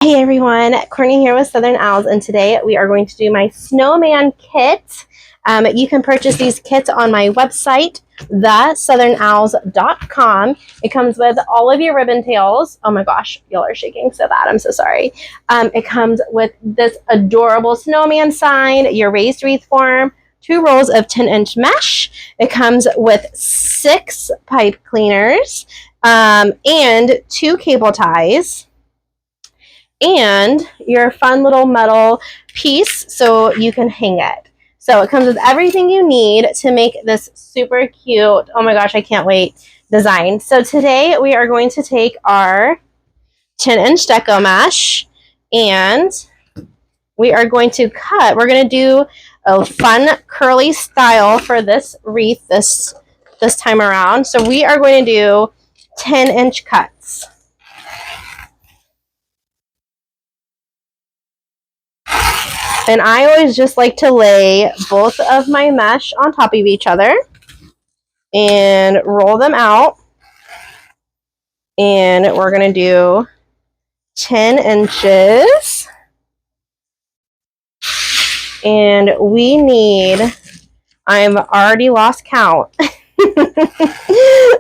Hey everyone, Courtney here with Southern Owls, and today we are going to do my snowman kit. You can purchase these kits on my website, thesouthernows.com. It comes with all of your ribbon tails. Oh my gosh, y'all are shaking so bad. I'm so sorry. It comes with this adorable snowman sign, your raised wreath form, 2 rolls of 10-inch mesh. It comes with 6 pipe cleaners and 2 cable ties, and your fun little metal piece so you can hang it. So it comes with everything you need to make this super cute, oh my gosh, I can't wait, design. So today we are going to take our 10-inch deco mesh and we are going to cut. We're going to do a fun curly style for this wreath this time around. So we are going to do 10-inch cuts. And I always just like to lay both of my mesh on top of each other and roll them out. And we're going to do 10 inches. And we need, I've already lost count. We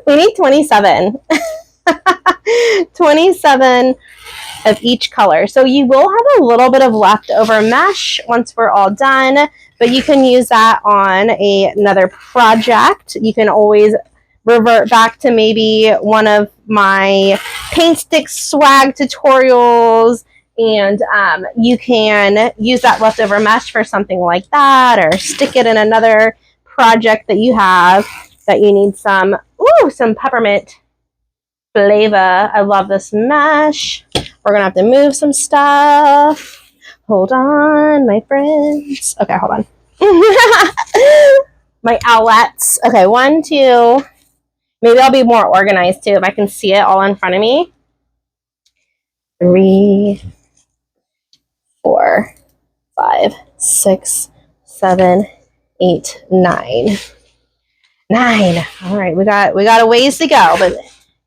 need 27. 27 of each color. So you will have a little bit of leftover mesh once we're all done, but you can use that on another project. You can always revert back to maybe one of my paint stick swag tutorials, and you can use that leftover mesh for something like that, or stick it in another project that you have that you need some peppermint flavor. I love this mesh. We're gonna have to move some stuff. Hold on, my friends. Okay, hold on. My outlets. Okay, 1, 2. Maybe I'll be more organized too if I can see it all in front of me. 3, 4, 5, 6, 7, 8, 9. 9. All right, we got a ways to go, but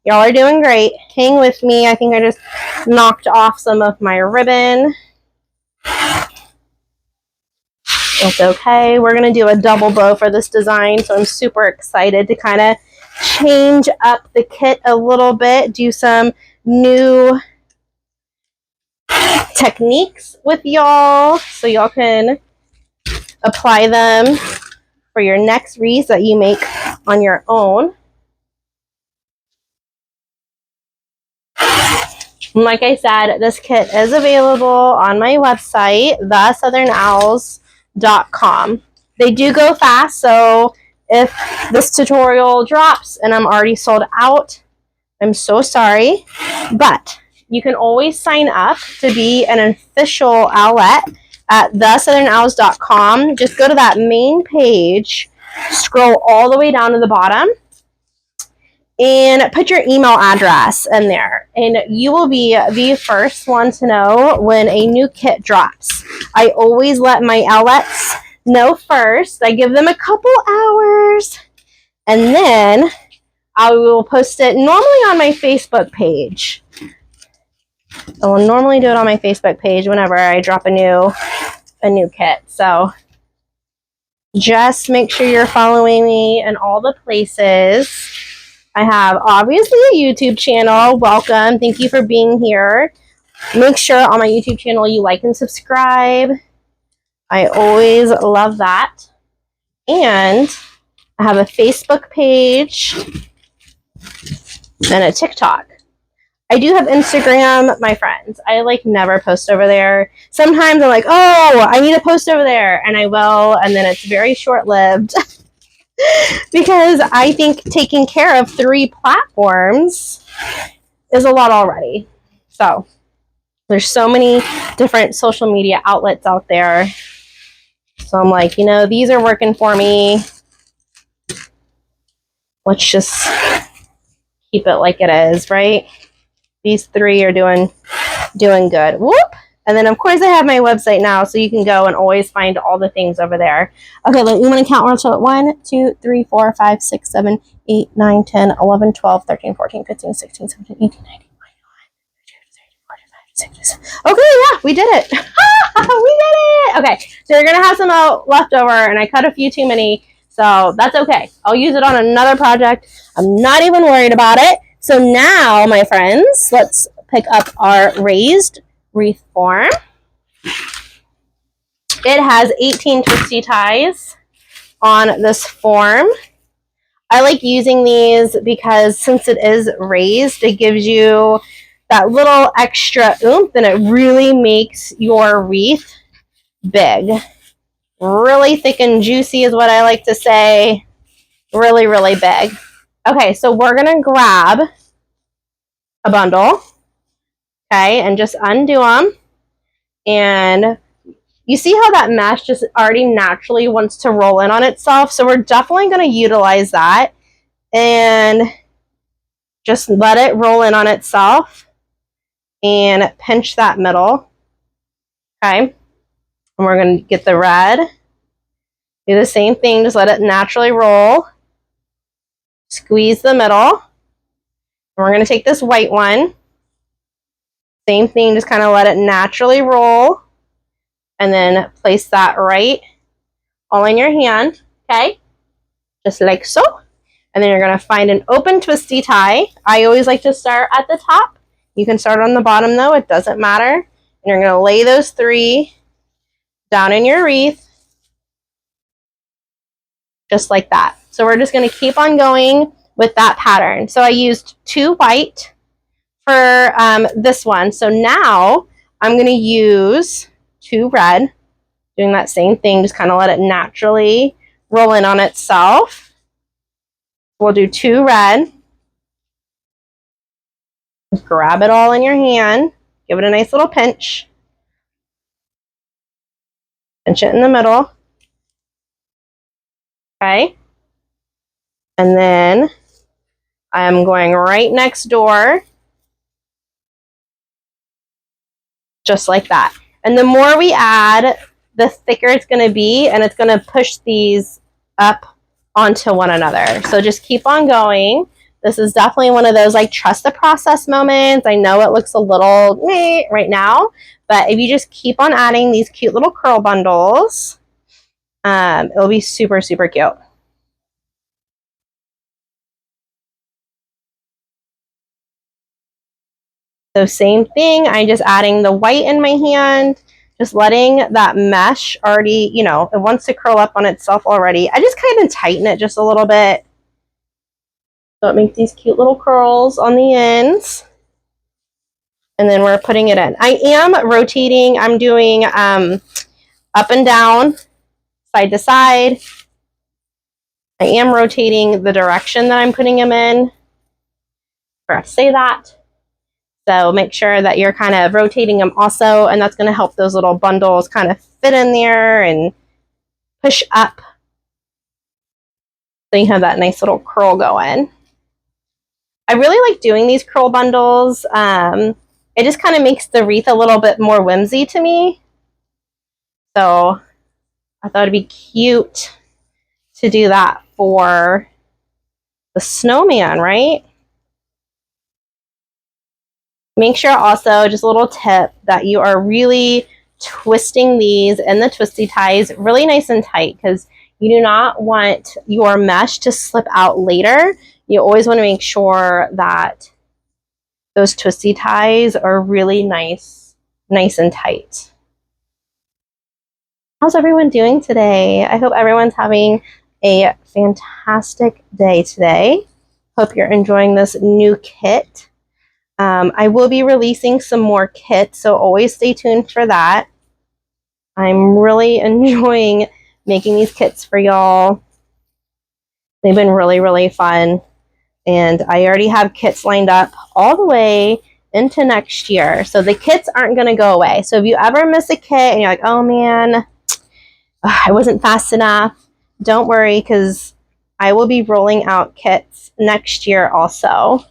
y'all are doing great. Hang with me. I think I just knocked off some of my ribbon. It's okay. We're going to do a double bow for this design, so I'm super excited to kind of change up the kit a little bit, do some new techniques with y'all so y'all can apply them for your next wreath that you make on your own. Like I said, this kit is available on my website, thesouthernows.com. They do go fast, so if this tutorial drops and I'm already sold out, I'm so sorry. But you can always sign up to be an official owlet at thesouthernows.com. Just go to that main page, scroll all the way down to the bottom, and put your email address in there, and you will be the first one to know when a new kit drops. I always let my outlets know first. I give them a couple hours, and then I will post it normally on my Facebook page. I will normally do it on my Facebook page whenever I drop a new kit. So just make sure you're following me in all the places. I have obviously a YouTube channel. Welcome. Thank you for being here. Make sure on my YouTube channel you like and subscribe. I always love that. And I have a Facebook page and a TikTok. I do have Instagram, my friends. I never post over there. Sometimes I'm like, oh, I need to post over there, and I will, and then it's very short-lived. Because I think taking care of 3 platforms is a lot already. So there's so many different social media outlets out there. So I'm like, these are working for me. Let's just keep it like it is, right? These 3 are doing good. Whoop! And then, of course, I have my website now, so you can go and always find all the things over there. Okay, you want to count real slow. 1, 2, 3, 4, 5, 6, 7, 8, 9, 10, 11, 12, 13, 14, 15, 16, 17, 18, 19, 20, 21, 22, 23, 24, 25, Okay, yeah, we did it. We did it. Okay, so you're gonna have some left over, and I cut a few too many, so that's okay. I'll use it on another project. I'm not even worried about it. So now, my friends, let's pick up our raised wreath form. It has 18 twisty ties on this form. I like using these because since it is raised, it gives you that little extra oomph, and it really makes your wreath big. Really thick and juicy is what I like to say. Really, really big. Okay, so we're going to grab a bundle, okay, and just undo them. And you see how that mesh just already naturally wants to roll in on itself? So we're definitely going to utilize that and just let it roll in on itself and pinch that middle, okay? And we're going to get the red. Do the same thing, just let it naturally roll. Squeeze the middle. And we're going to take this white one. Same thing, just kind of let it naturally roll. And then place that right all in your hand, okay? Just like so. And then you're going to find an open twisty tie. I always like to start at the top. You can start on the bottom though, it doesn't matter. And you're going to lay those 3 down in your wreath. Just like that. So we're just going to keep on going with that pattern. So I used 2 white for this one. So now I'm going to use 2 red, doing that same thing, just kind of let it naturally roll in on itself. We'll do 2 red. Grab it all in your hand. Give it a nice little pinch. Pinch it in the middle. Okay. And then I'm going right next door. Just like that. And the more we add, the thicker it's going to be, and it's going to push these up onto one another. So just keep on going. This is definitely one of those like trust the process moments. I know it looks a little meh right now, but if you just keep on adding these cute little curl bundles, it'll be super, super cute. So same thing, I'm just adding the white in my hand, just letting that mesh already, you know, it wants to curl up on itself already. I just kind of tighten it just a little bit. So it makes these cute little curls on the ends. And then we're putting it in. I am rotating, I'm doing up and down, side to side. I am rotating the direction that I'm putting them in. I forgot to say that. So make sure that you're kind of rotating them also, and that's going to help those little bundles kind of fit in there and push up. So you have that nice little curl going. I really like doing these curl bundles. It just kind of makes the wreath a little bit more whimsy to me. So I thought it'd be cute to do that for the snowman, right? Make sure also, just a little tip, that you are really twisting these in the twisty ties really nice and tight, because you do not want your mesh to slip out later. You always want to make sure that those twisty ties are really nice and tight. How's everyone doing today? I hope everyone's having a fantastic day today. Hope you're enjoying this new kit. I will be releasing some more kits, so always stay tuned for that. I'm really enjoying making these kits for y'all. They've been really, really fun. And I already have kits lined up all the way into next year. So the kits aren't going to go away. So if you ever miss a kit and you're like, oh man, I wasn't fast enough, don't worry, because I will be rolling out kits next year also.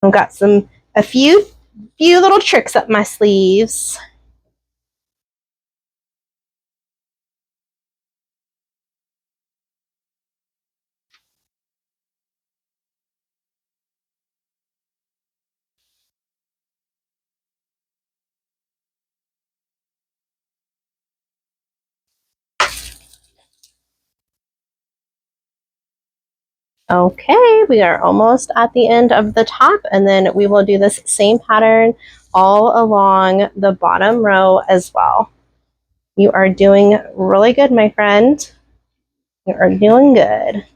I've got a few little tricks up my sleeves. Okay, we are almost at the end of the top, and then we will do this same pattern all along the bottom row as well. You are doing really good, my friend. You are doing good.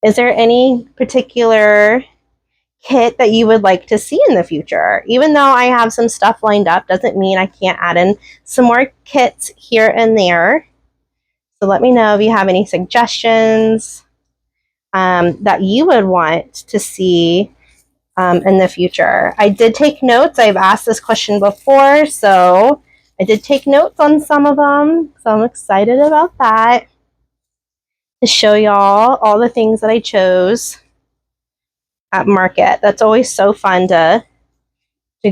Is there any particular kit that you would like to see in the future? Even though I have some stuff lined up, doesn't mean I can't add in some more kits here and there. So let me know if you have any suggestions that you would want to see in the future. I did take notes. I've asked this question before, so I did take notes on some of them. So I'm excited about that, to show y'all all the things that I chose at market. That's always so fun to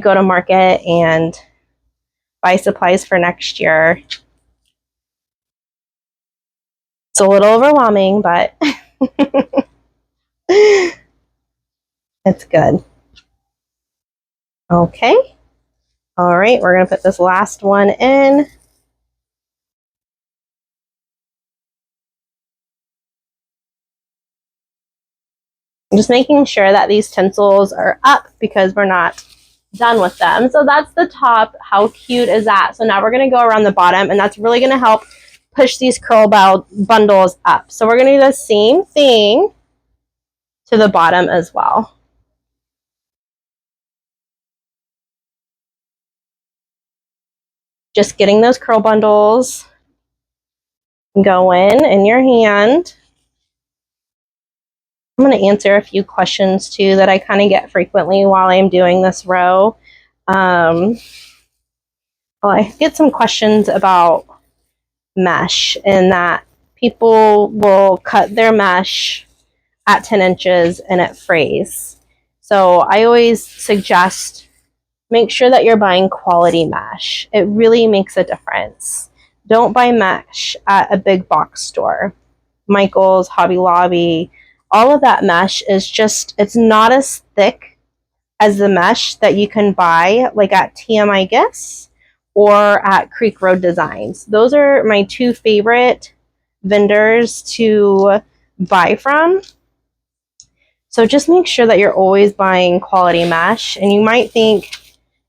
go to market and buy supplies for next year. It's a little overwhelming, but it's good. Okay. All right, we're going to put this last one in. I'm just making sure that these tinsels are up because we're not done with them. So that's the top. How cute is that? So now we're going to go around the bottom, and that's really going to help push these curl bundles up. So we're going to do the same thing to the bottom as well. Just getting those curl bundles going in your hand. I'm going to answer a few questions too that I kind of get frequently while I'm doing this row. Well, I get some questions about mesh, and that people will cut their mesh at 10 inches and it frays. So I always suggest make sure that you're buying quality mesh. It really makes a difference. Don't buy mesh at a big box store. Michael's, Hobby Lobby, all of that mesh is just, it's not as thick as the mesh that you can buy like at TMI Gifts or at Creek Road Designs. Those are my two favorite vendors to buy from. So just make sure that you're always buying quality mesh. And you might think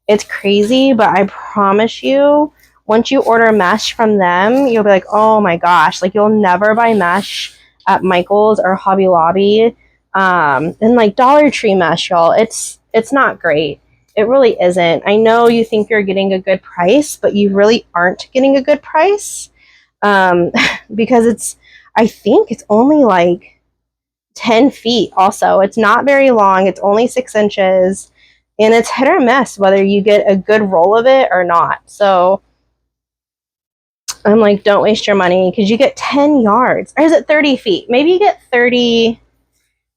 it's crazy, but I promise you, once you order mesh from them, you'll be like, oh my gosh, like you'll never buy mesh at Michael's or Hobby Lobby. And like Dollar Tree mesh, y'all, it's not great. It really isn't. I know you think you're getting a good price, but you really aren't getting a good price, because I think it's only like 10 feet also. It's not very long. It's only 6 inches, and it's hit or miss whether you get a good roll of it or not. So I'm like, don't waste your money, because you get 10 yards. Or is it 30 feet? Maybe you get 30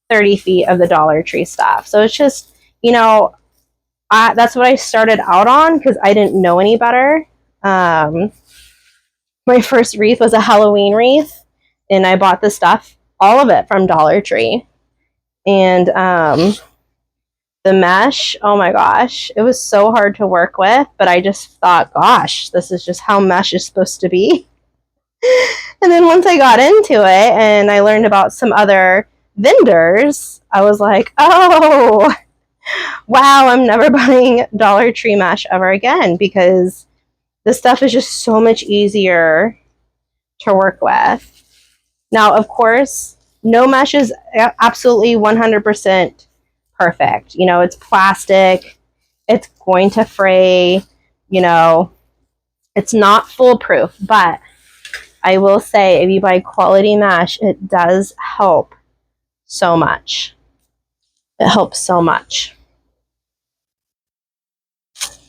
feet of the Dollar Tree stuff. So it's just, you know, that's what I started out on because I didn't know any better. My first wreath was a Halloween wreath, and I bought the stuff, all of it, from Dollar Tree. And the mesh, oh my gosh, it was so hard to work with, but I just thought, gosh, this is just how mesh is supposed to be. And then once I got into it and I learned about some other vendors, I was like, oh, wow, I'm never buying Dollar Tree mesh ever again, because this stuff is just so much easier to work with. Now, of course, no mesh is absolutely 100% perfect. You know, it's plastic, it's going to fray, you know, it's not foolproof, but I will say if you buy quality mesh, it does help so much. It helps so much.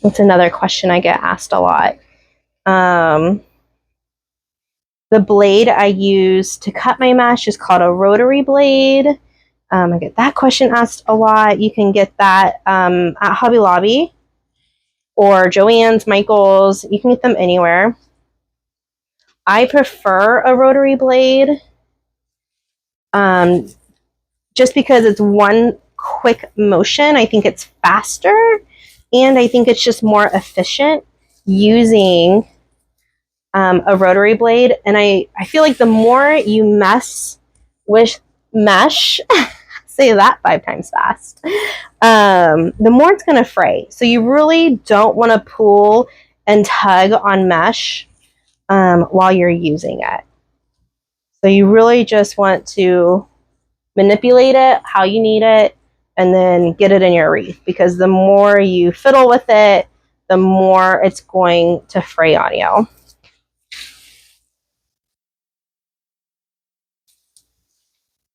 That's another question I get asked a lot. The blade I use to cut my mesh is called a rotary blade. I get that question asked a lot. You can get that at Hobby Lobby or Joann's, Michael's. You can get them anywhere. I prefer a rotary blade just because it's one quick motion. I think it's faster, and I think it's just more efficient using a rotary blade. And I feel like the more you mess with mesh, say that 5 times fast, the more it's going to fray. So you really don't want to pull and tug on mesh while you're using it. So you really just want to manipulate it how you need it and then get it in your wreath, because the more you fiddle with it, the more it's going to fray on you.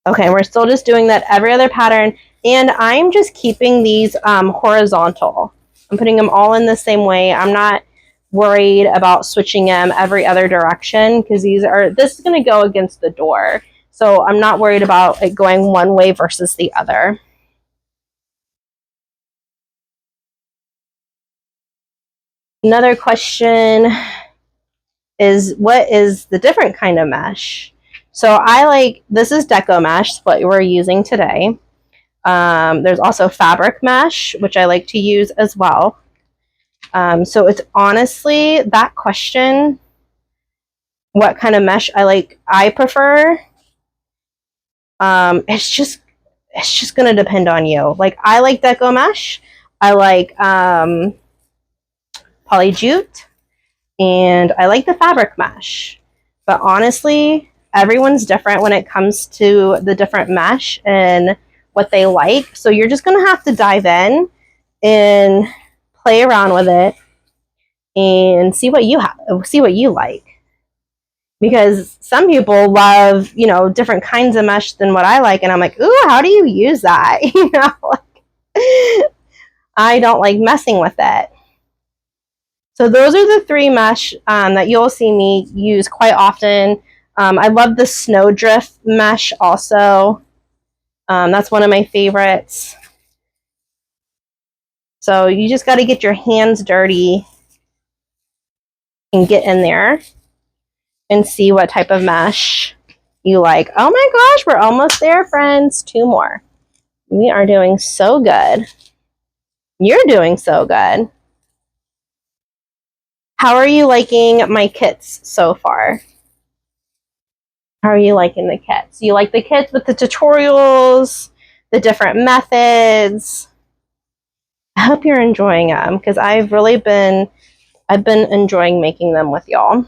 Okay, we're still just doing that every other pattern, and I'm just keeping these horizontal. I'm putting them all in the same way. I'm not worried about switching them every other direction, because this is going to go against the door. So I'm not worried about it going one way versus the other. Another question is, what is the different kind of mesh? So this is deco mesh, what we're using today. There's also fabric mesh, which I like to use as well. So it's honestly that question, what kind of mesh I prefer. It's just going to depend on you. Like, I like deco mesh. I like poly jute, and I like the fabric mesh. But honestly, everyone's different when it comes to the different mesh and what they like. So you're just going to have to dive in and play around with it and see what you like. Because some people love, different kinds of mesh than what I like, and I'm like, ooh, how do you use that? I don't like messing with it. So those are the 3 mesh that you'll see me use quite often. I love the snowdrift mesh also. That's one of my favorites. So you just got to get your hands dirty and get in there and see what type of mesh you like. Oh my gosh, we're almost there, friends. 2 more. We are doing so good. You're doing so good. How are you liking my kits so far? How are you liking the kits? You like the kits with the tutorials, the different methods? I hope you're enjoying them, because I've been enjoying making them with y'all.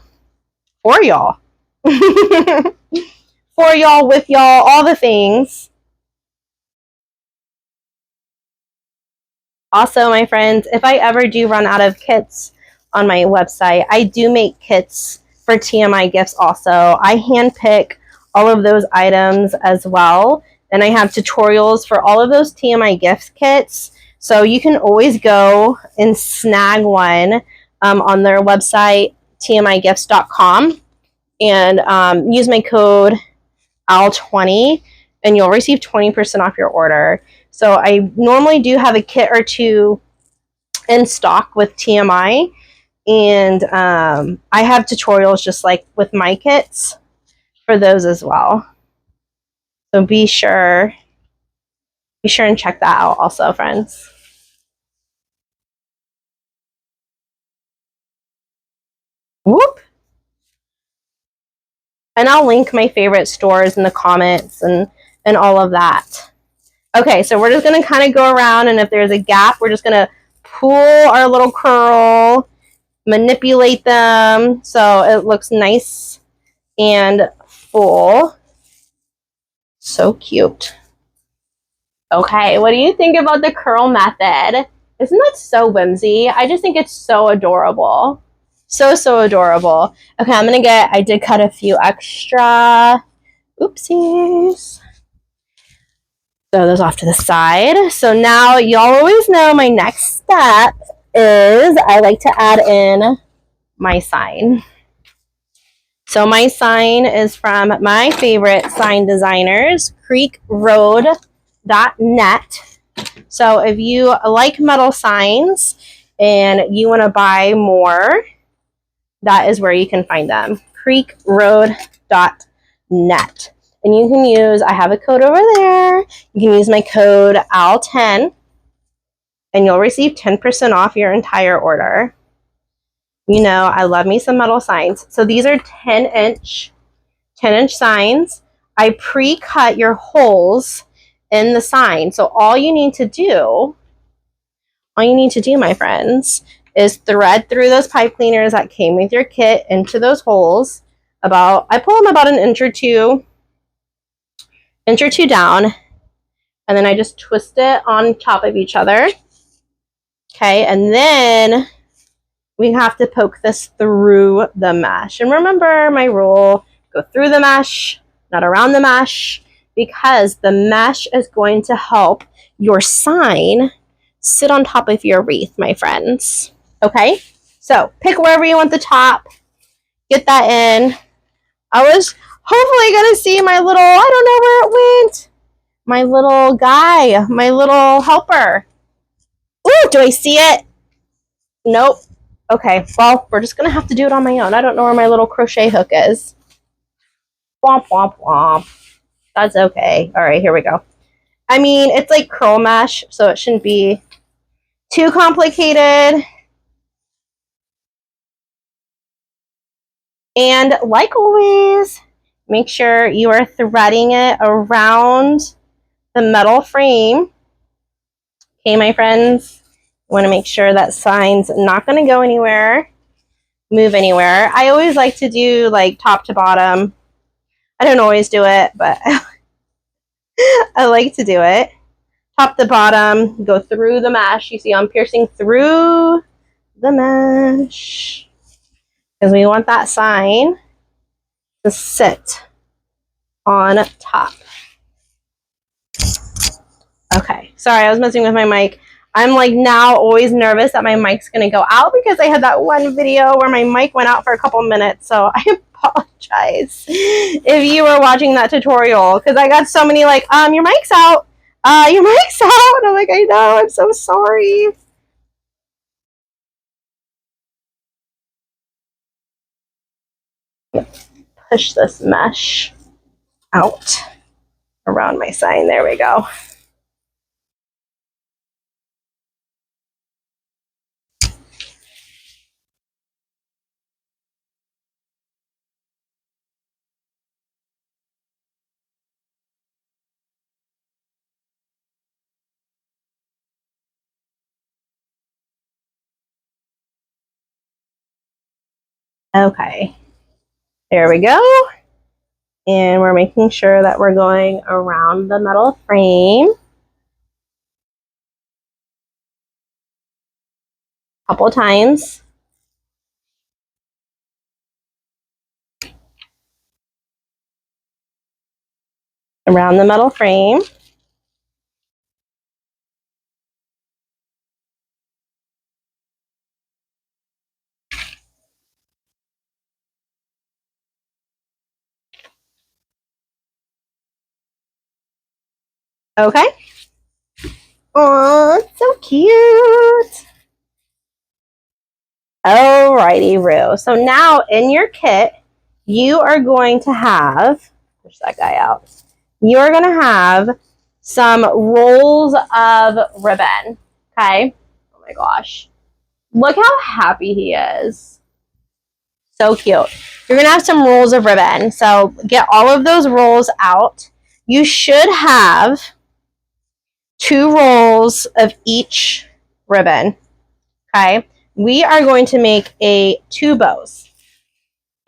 For y'all. For y'all, with y'all, all the things. Also, my friends, if I ever do run out of kits on my website, I do make kits for TMI gifts also. I handpick all of those items as well, and I have tutorials for all of those TMI gift kits. So you can always go and snag one on their website, tmigifts.com, and use my code AL20, and you'll receive 20% off your order. So I normally do have a kit or 2 in stock with TMI, and I have tutorials just like with my kits for those as well. So be sure and check that out also, friends. Whoop. And I'll link my favorite stores in the comments and all of that. Okay, so we're just going to kind of go around, and if there's a gap, we're just going to pull our little curl, manipulate them so it looks nice and full. So cute. Okay, what do you think about the curl method? Isn't that so whimsy? I just think it's so adorable. So adorable. Okay, I did cut a few extra. Oopsies. Throw those off to the side. So now y'all always know my next step is I like to add in my sign. So my sign is from my favorite sign designers, creekroad.net. So if you like metal signs and you want to buy more, that is where you can find them, creekroad.net. And you can use, I have a code over there, you can use my code AL10, and you'll receive 10% off your entire order. You know, I love me some metal signs. So these are 10-inch signs. I pre-cut your holes in the sign. So all you need to do, my friends, is thread through those pipe cleaners that came with your kit into those holes. I pull them about an inch or two down, and then I just twist it on top of each other. Okay, and then we have to poke this through the mesh. And remember my rule, go through the mesh, not around the mesh, because the mesh is going to help your sign sit on top of your wreath, my friends. Okay, so pick wherever you want the top, get that in. I was hopefully gonna see my little, I don't know where it went, my little guy, my little helper. Ooh, do I see it? Nope. Okay, well, we're just gonna have to do it on my own. I don't know where my little crochet hook is. Womp, womp, womp. That's okay. All right, here we go. I mean, it's like curl mesh, so it shouldn't be too complicated. And like always, make sure you are threading it around the metal frame. Okay, my friends, you want to make sure that sign's not going to go anywhere, move anywhere. I always like to do like top to bottom. I don't always do it, but I like to do it. Top to bottom, go through the mesh. You see I'm piercing through the mesh because we want that sign to sit on top. Okay, sorry, I was messing with my mic. I'm like now always nervous that my mic's gonna go out because I had that one video where my mic went out for a couple minutes, so I apologize if you were watching that tutorial because I got so many like, your mic's out, your mic's out, and I'm like, I know, I'm so sorry. Push this mesh out around my sign. There we go. Okay, there we go. And we're making sure that we're going around the metal frame a couple times. Around the metal frame. Okay. Oh, it's so cute. Alrighty, Rue. So now in your kit, you are going to have, push that guy out. You're going to have some rolls of ribbon. Okay. Oh my gosh. Look how happy he is. So cute. You're going to have some rolls of ribbon. So get all of those rolls out. You should have 2 rolls of each ribbon. Okay. We are going to make 2 bows.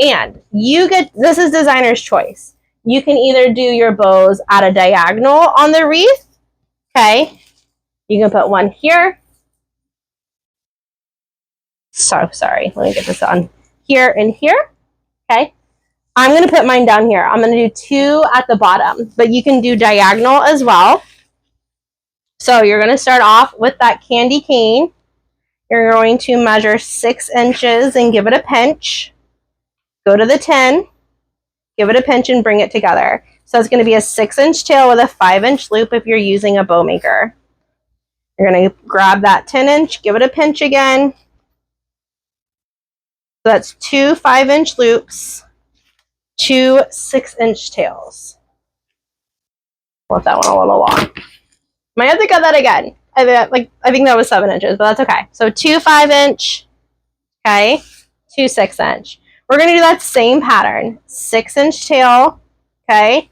And this is designer's choice. You can either do your bows at a diagonal on the wreath. Okay. You can put one here. So sorry. Let me get this on. Here and here. Okay. I'm going to put mine down here. I'm going to do 2 at the bottom, but you can do diagonal as well. So you're going to start off with that candy cane. You're going to measure 6 inches and give it a pinch. Go to the 10, give it a pinch and bring it together. So it's going to be a 6-inch tail with a 5-inch loop if you're using a bow maker. You're going to grab that 10-inch, give it a pinch again. So that's 2 5-inch loops, 2 6-inch tails. Left that one a little long. Might have to cut that again. I think that was 7 inches, but that's okay. So 2 5-inch, okay, 2 6-inch. We're going to do that same pattern. 6-inch tail, okay,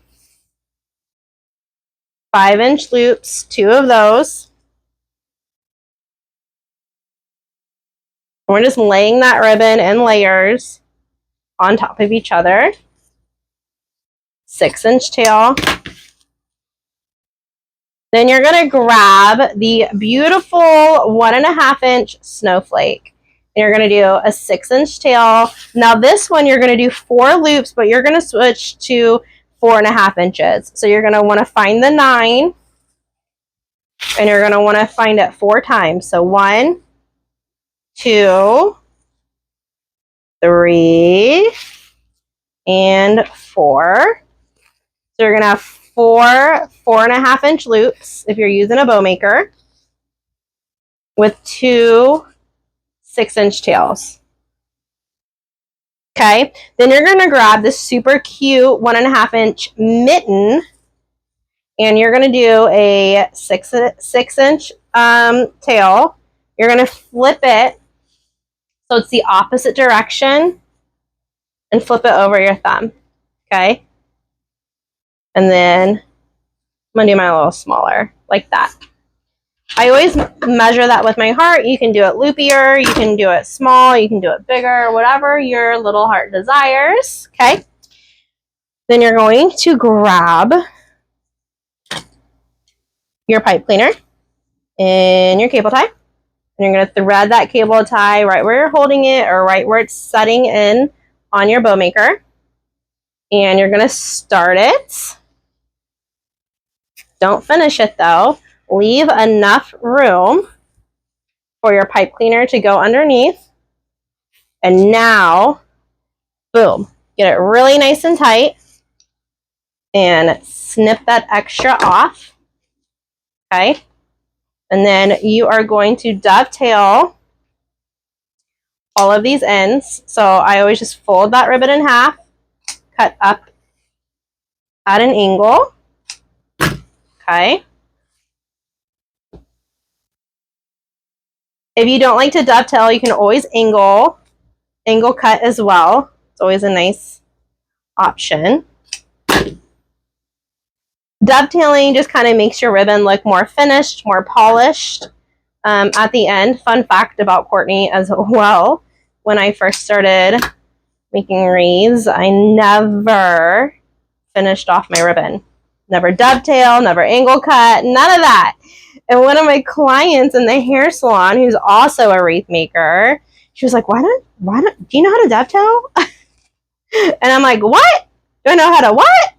5-inch loops, 2 of those. We're just laying that ribbon in layers on top of each other. 6-inch tail. Then you're going to grab the beautiful 1.5-inch snowflake. And you're going to do a 6-inch tail. Now this one you're going to do 4 loops, but you're going to switch to 4.5 inches. So you're going to want to find the 9, and you're going to want to find it 4 times. So 1, 2, 3, and 4. So you're going to have 4 4.5-inch loops if you're using a bow maker with 2 6-inch tails. Okay, then you're going to grab this super cute 1.5-inch mitten, and you're going to do a 6-inch tail. You're going to flip it so it's the opposite direction and flip it over your thumb. Okay, and then I'm going to do mine a little smaller, like that. I always measure that with my heart. You can do it loopier, you can do it small, you can do it bigger, whatever your little heart desires. Okay. Then you're going to grab your pipe cleaner and your cable tie. And you're going to thread that cable tie right where you're holding it or right where it's setting in on your bow maker. And you're going to start it. Don't finish it though. Leave enough room for your pipe cleaner to go underneath. And now, boom, get it really nice and tight and snip that extra off. Okay. And then you are going to dovetail all of these ends. So I always just fold that ribbon in half, cut up at an angle. Okay. If you don't like to dovetail, you can always angle cut as well. It's always a nice option. Dovetailing just kind of makes your ribbon look more finished, more polished at the end. Fun fact about Courtney as well. When I first started making wreaths, I never finished off my ribbon. Never dovetail, never angle cut, none of that. And one of my clients in the hair salon, who's also a wreath maker, she was like, do you know how to dovetail? And I'm like, what? Do I know how to what?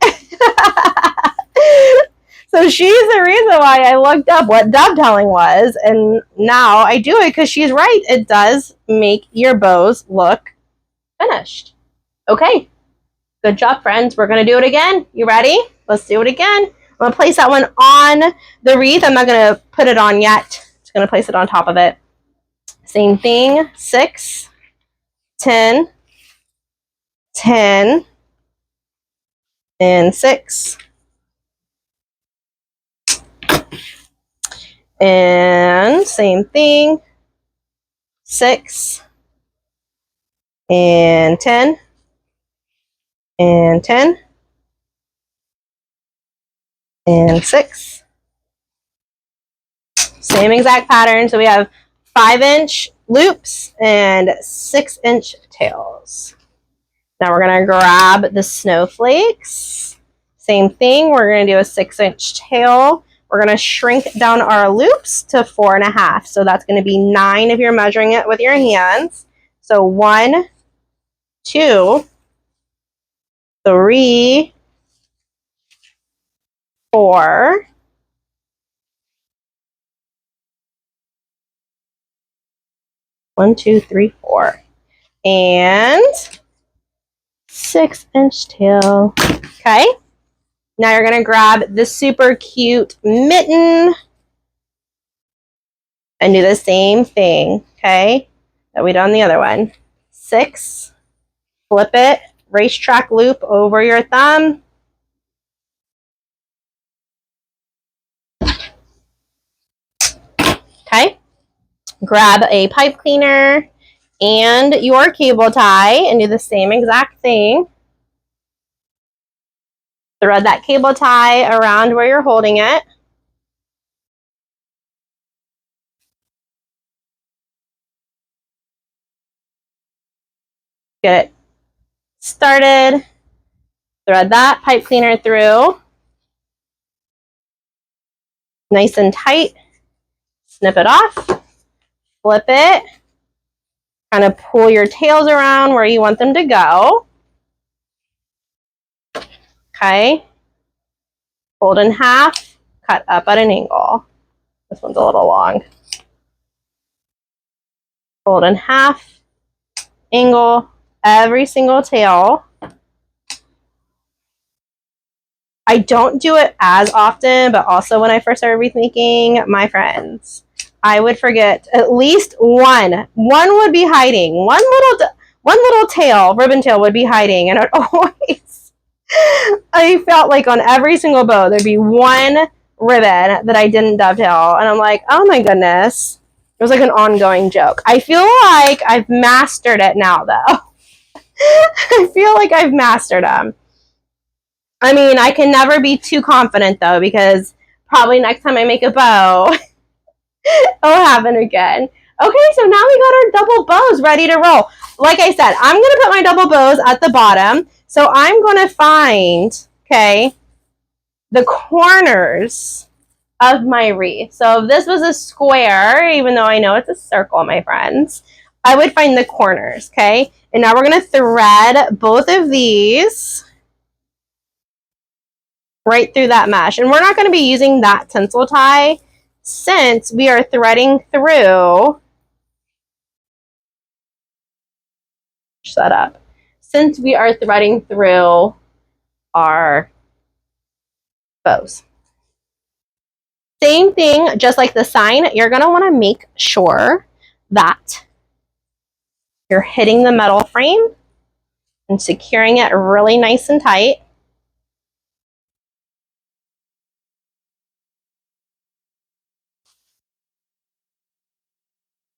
So she's the reason why I looked up what dovetailing was, and now I do it because she's right. It does make your bows look finished. Okay, good job, friends. We're going to do it again. You ready? Let's do it again. I'm going to place that one on the wreath. I'm not going to put it on yet. Just going to place it on top of it. Same thing. 6, 10, 10, and 6. And same thing. 6, and 10, and 10, and 6. Same exact pattern. So we have 5-inch loops and 6-inch tails. Now we're going to grab the snowflakes. Same thing. We're going to do a 6-inch tail. We're going to shrink down our loops to 4.5. So that's going to be 9 if you're measuring it with your hands. So 1, 2, 3, 4, 1, 2, 3, 4, and 6-inch tail. Okay. Now you're going to grab the super cute mitten and do the same thing, okay, that we did on the other one. 6, flip it, racetrack loop over your thumb. Okay. Grab a pipe cleaner and your cable tie and do the same exact thing. Thread that cable tie around where you're holding it. Get it started. Thread that pipe cleaner through. Nice and tight. Snip it off. Flip it. Kind of pull your tails around where you want them to go. Okay. Fold in half. Cut up at an angle. This one's a little long. Fold in half. Angle every single tail. I don't do it as often, but also when I first started wreath making, my friends, I would forget at least one. One would be hiding. One little tail, ribbon tail would be hiding, and I'd always, I felt like on every single bow there'd be one ribbon that I didn't dovetail, and I'm like, oh my goodness. It was like an ongoing joke. I feel like I've mastered it now, though. I feel like I've mastered them. I mean, I can never be too confident, though, because probably next time I make a bow, it'll happen again. Okay, so now we got our double bows ready to roll. Like I said, I'm going to put my double bows at the bottom. So I'm going to find, okay, the corners of my wreath. So if this was a square, even though I know it's a circle, my friends, I would find the corners, okay? And now we're going to thread both of these right through that mesh. And we're not going to be using that tinsel tie since we are threading through, shut up, since we are threading through our bows. Same thing, just like the sign, you're going to want to make sure that you're hitting the metal frame and securing it really nice and tight.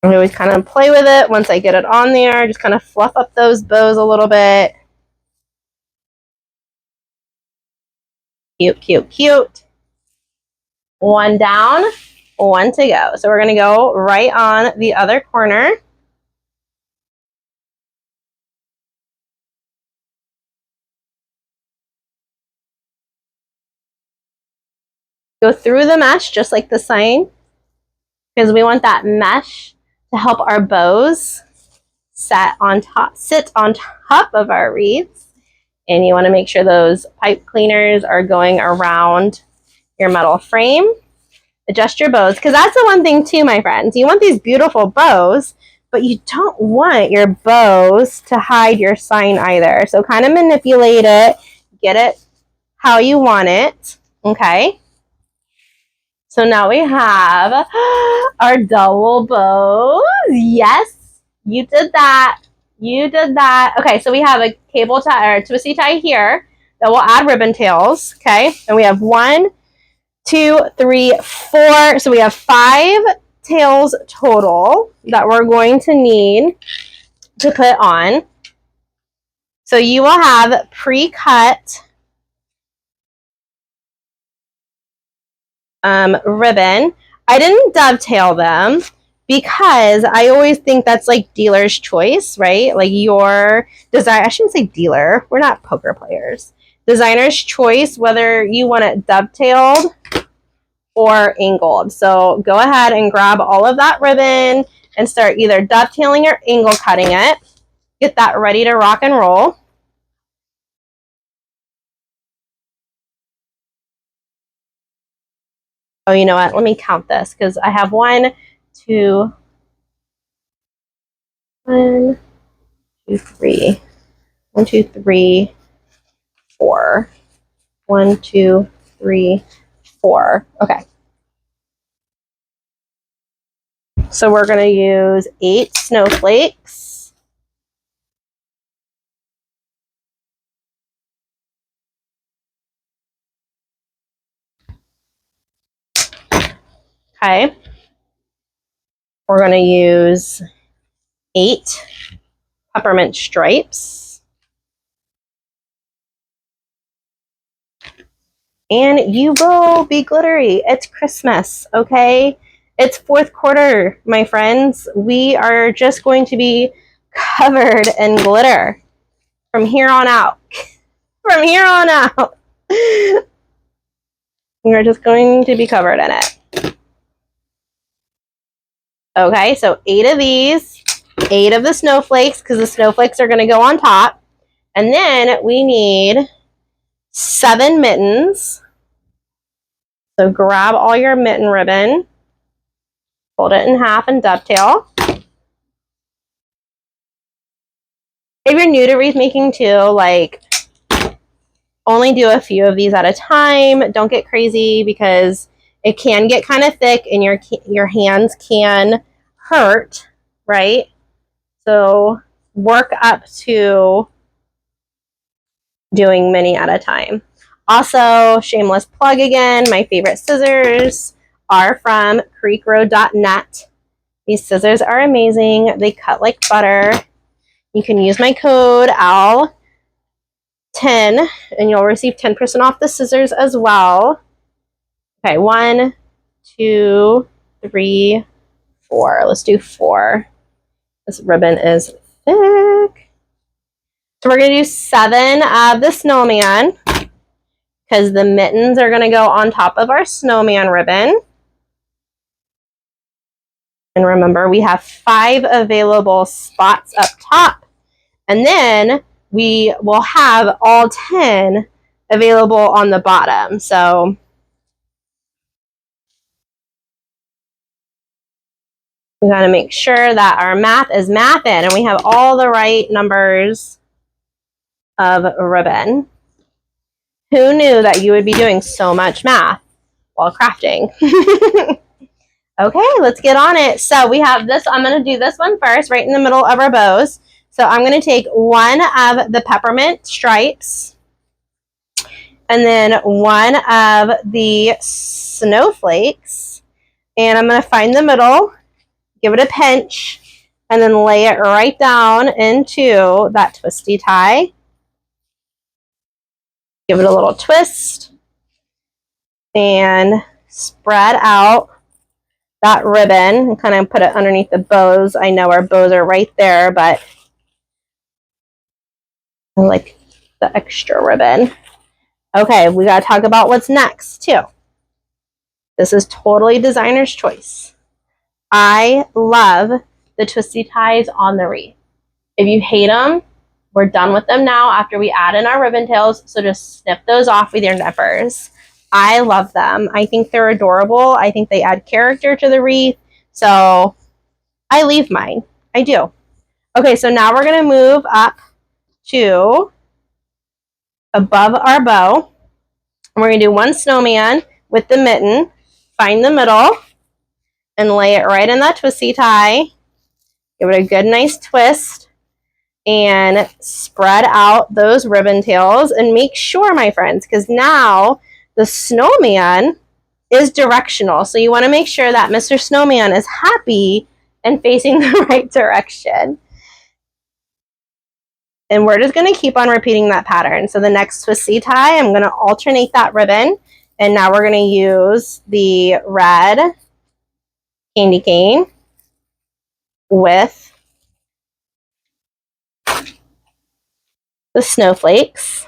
I always kind of play with it once I get it on there, just kind of fluff up those bows a little bit. Cute, cute, cute. One down, one to go. So we're going to go right on the other corner. Go through the mesh just like the sign, because we want that mesh to help our bows sit on top of our wreaths. And you want to make sure those pipe cleaners are going around your metal frame. Adjust your bows, because that's the one thing too, my friends. You want these beautiful bows, but you don't want your bows to hide your sign either. So kind of manipulate it, get it how you want it, okay? So now we have our double bows. Yes, you did that. You did that. Okay, so we have a cable tie or twisty tie here that will add ribbon tails. Okay, and we have 1, 2, 3, 4. So we have 5 tails total that we're going to need to put on. So you will have pre-cut ribbon. I didn't dovetail them because I always think that's like dealer's choice, right? Like your design, I shouldn't say dealer, we're not poker players. Designer's choice, whether you want it dovetailed or angled. So go ahead and grab all of that ribbon and start either dovetailing or angle cutting it. Get that ready to rock and roll. Oh, you know what? Let me count this because I have 1, 2, 1, 2, 3. 1, 2, 3, 4. 1, 2, 3, 4. Okay. So we're going to use 8 snowflakes. Okay. We're going to use 8 peppermint stripes. and you will be glittery. It's Christmas, okay? It's fourth quarter, my friends. We are just going to be covered in glitter from here on out. From here on out. We're just going to be covered in it. Okay, so 8 of these, 8 of the snowflakes, because the snowflakes are going to go on top. And then we need 7 mittens. So grab all your mitten ribbon, fold it in half and dovetail. If you're new to wreath making too, like, only do a few of these at a time. Don't get crazy because it can get kind of thick and your hands can hurt, right? So work up to doing many at a time. Also, shameless plug again, my favorite scissors are from creekroad.net. These scissors are amazing. They cut like butter. You can use my code AL10 and you'll receive 10% off the scissors as well. Okay, 1, 2, 3, 4. Let's do 4. This ribbon is thick. So we're going to do 7 of the snowman because the mittens are going to go on top of our snowman ribbon. And remember, we have 5 available spots up top. And then we will have all 10 available on the bottom. So we got to make sure that our math is mathing and we have all the right numbers of ribbon. Who knew that you would be doing so much math while crafting? Okay, let's get on it. So we have this. I'm going to do this one first, right in the middle of our bows. So I'm going to take 1 of the peppermint stripes and then 1 of the snowflakes. And I'm going to find the middle, give it a pinch, and then lay it right down into that twisty tie. Give it a little twist and spread out that ribbon and kind of put it underneath the bows. I know our bows are right there, but I like the extra ribbon. Okay, we got to talk about what's next too. This is totally designer's choice. I love the twisty ties on the wreath. If you hate them, we're done with them now after we add in our ribbon tails, so just snip those off with your nippers. I love them. I think they're adorable. I think they add character to the wreath, so I leave mine. I do. Okay, so now we're going to move up to above our bow. And we're going to do 1 snowman with the mitten, find the middle, and lay it right in that twisty tie. Give it a good nice twist and spread out those ribbon tails and make sure, my friends, because now the snowman is directional. So you want to make sure that Mr. Snowman is happy and facing the right direction. And we're just going to keep on repeating that pattern. So the next twisty tie, I'm going to alternate that ribbon. And now we're going to use the red candy cane with the snowflakes.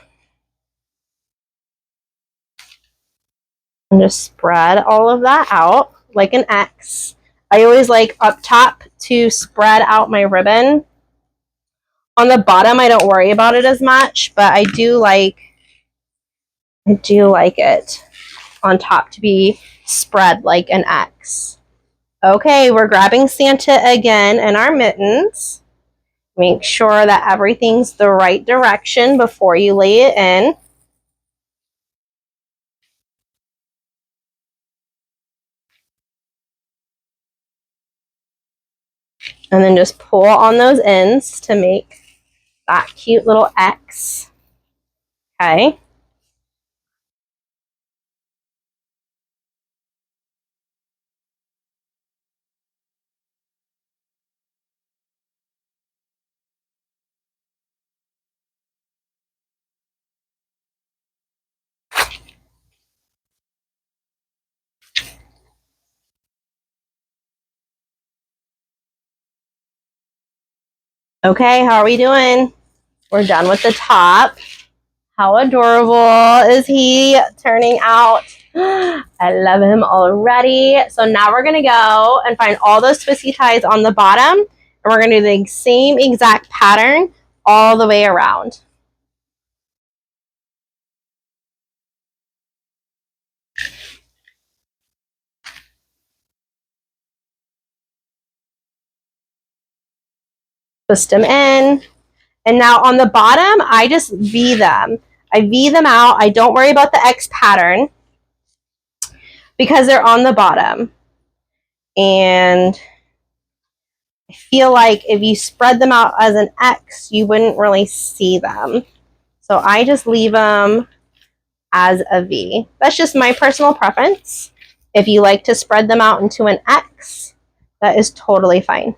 And just spread all of that out like an X. I always like up top to spread out my ribbon. On the bottom, I don't worry about it as much, but I do like it on top to be spread like an X. Okay, we're grabbing Santa again in our mittens. Make sure that everything's the right direction before you lay it in. And then just pull on those ends to make that cute little X. Okay. Okay, how are we doing? We're done with the top. How adorable is he turning out? I love him already. So now we're going to go and find all those twisty ties on the bottom. And we're going to do the same exact pattern all the way around. Twist them in. And now on the bottom, I just V them. I V them out. I don't worry about the X pattern because they're on the bottom. And I feel like if you spread them out as an X, you wouldn't really see them. So I just leave them as a V. That's just my personal preference. If you like to spread them out into an X, that is totally fine.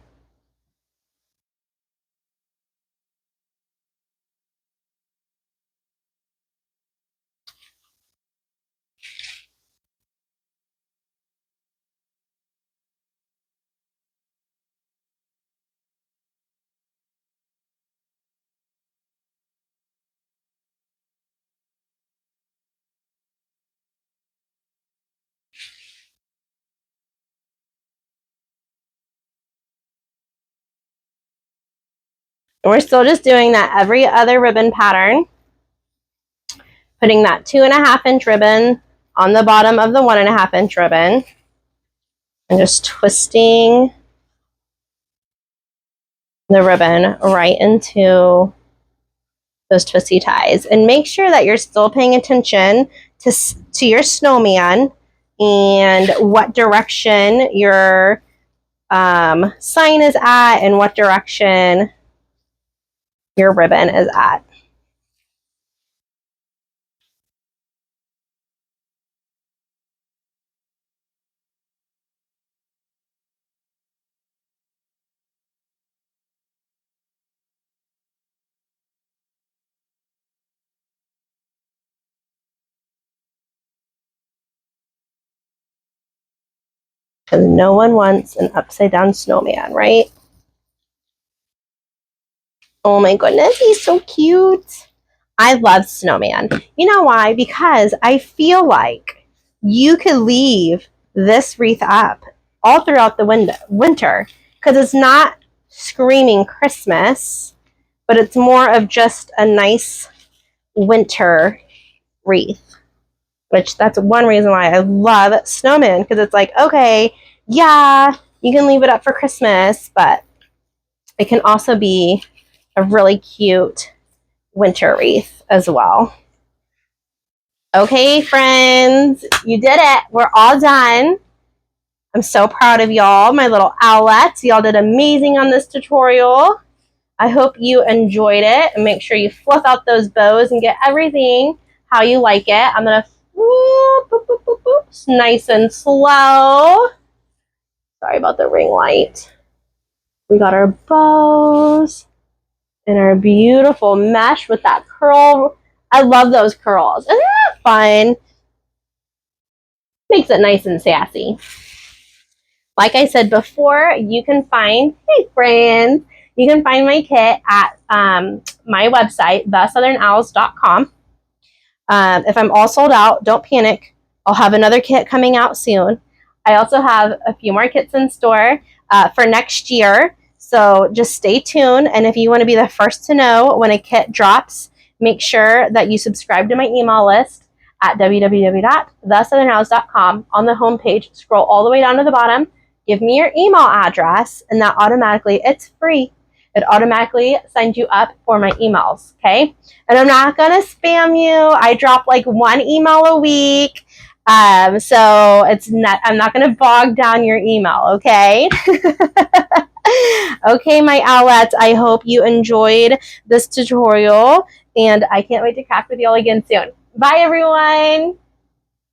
And we're still just doing that every other ribbon pattern. Putting that 2.5 inch ribbon on the bottom of the 1.5 inch ribbon. And just twisting the ribbon right into those twisty ties. And make sure that you're still paying attention to your snowman and what direction your sign is at and what direction your ribbon is at. Because no one wants an upside down snowman, right? Oh my goodness, he's so cute. I love snowman. You know why? Because I feel like you could leave this wreath up all throughout the winter because it's not screaming Christmas, but it's more of just a nice winter wreath, which that's one reason why I love snowman, because it's like, okay, yeah, you can leave it up for Christmas, but it can also be a really cute winter wreath as well. Okay, friends, you did it. We're all done. I'm so proud of y'all, my little owlets. Y'all did amazing on this tutorial. I hope you enjoyed it, and make sure you fluff out those bows and get everything how you like it. I'm gonna whoop, boop, boop, boop, boop, nice and slow. Sorry about the ring light. We got our bows and our beautiful mesh with that curl. I love those curls. Isn't that fun? Makes it nice and sassy. Like I said before, you can find, hey friends, you can find my kit at my website, thesouthernowls.com. If I'm all sold out, don't panic. I'll have another kit coming out soon. I also have a few more kits in store for next year. So just stay tuned. And if you want to be the first to know when a kit drops, make sure that you subscribe to my email list at www.thesouthernowls.com. On the homepage, scroll all the way down to the bottom, give me your email address, and that automatically, it's free. It automatically signs you up for my emails, okay? And I'm not going to spam you. I drop like one email a week. So I'm not going to bog down your email, okay? Okay, my owlets, I hope you enjoyed this tutorial, and I can't wait to craft with y'all again soon. Bye, everyone.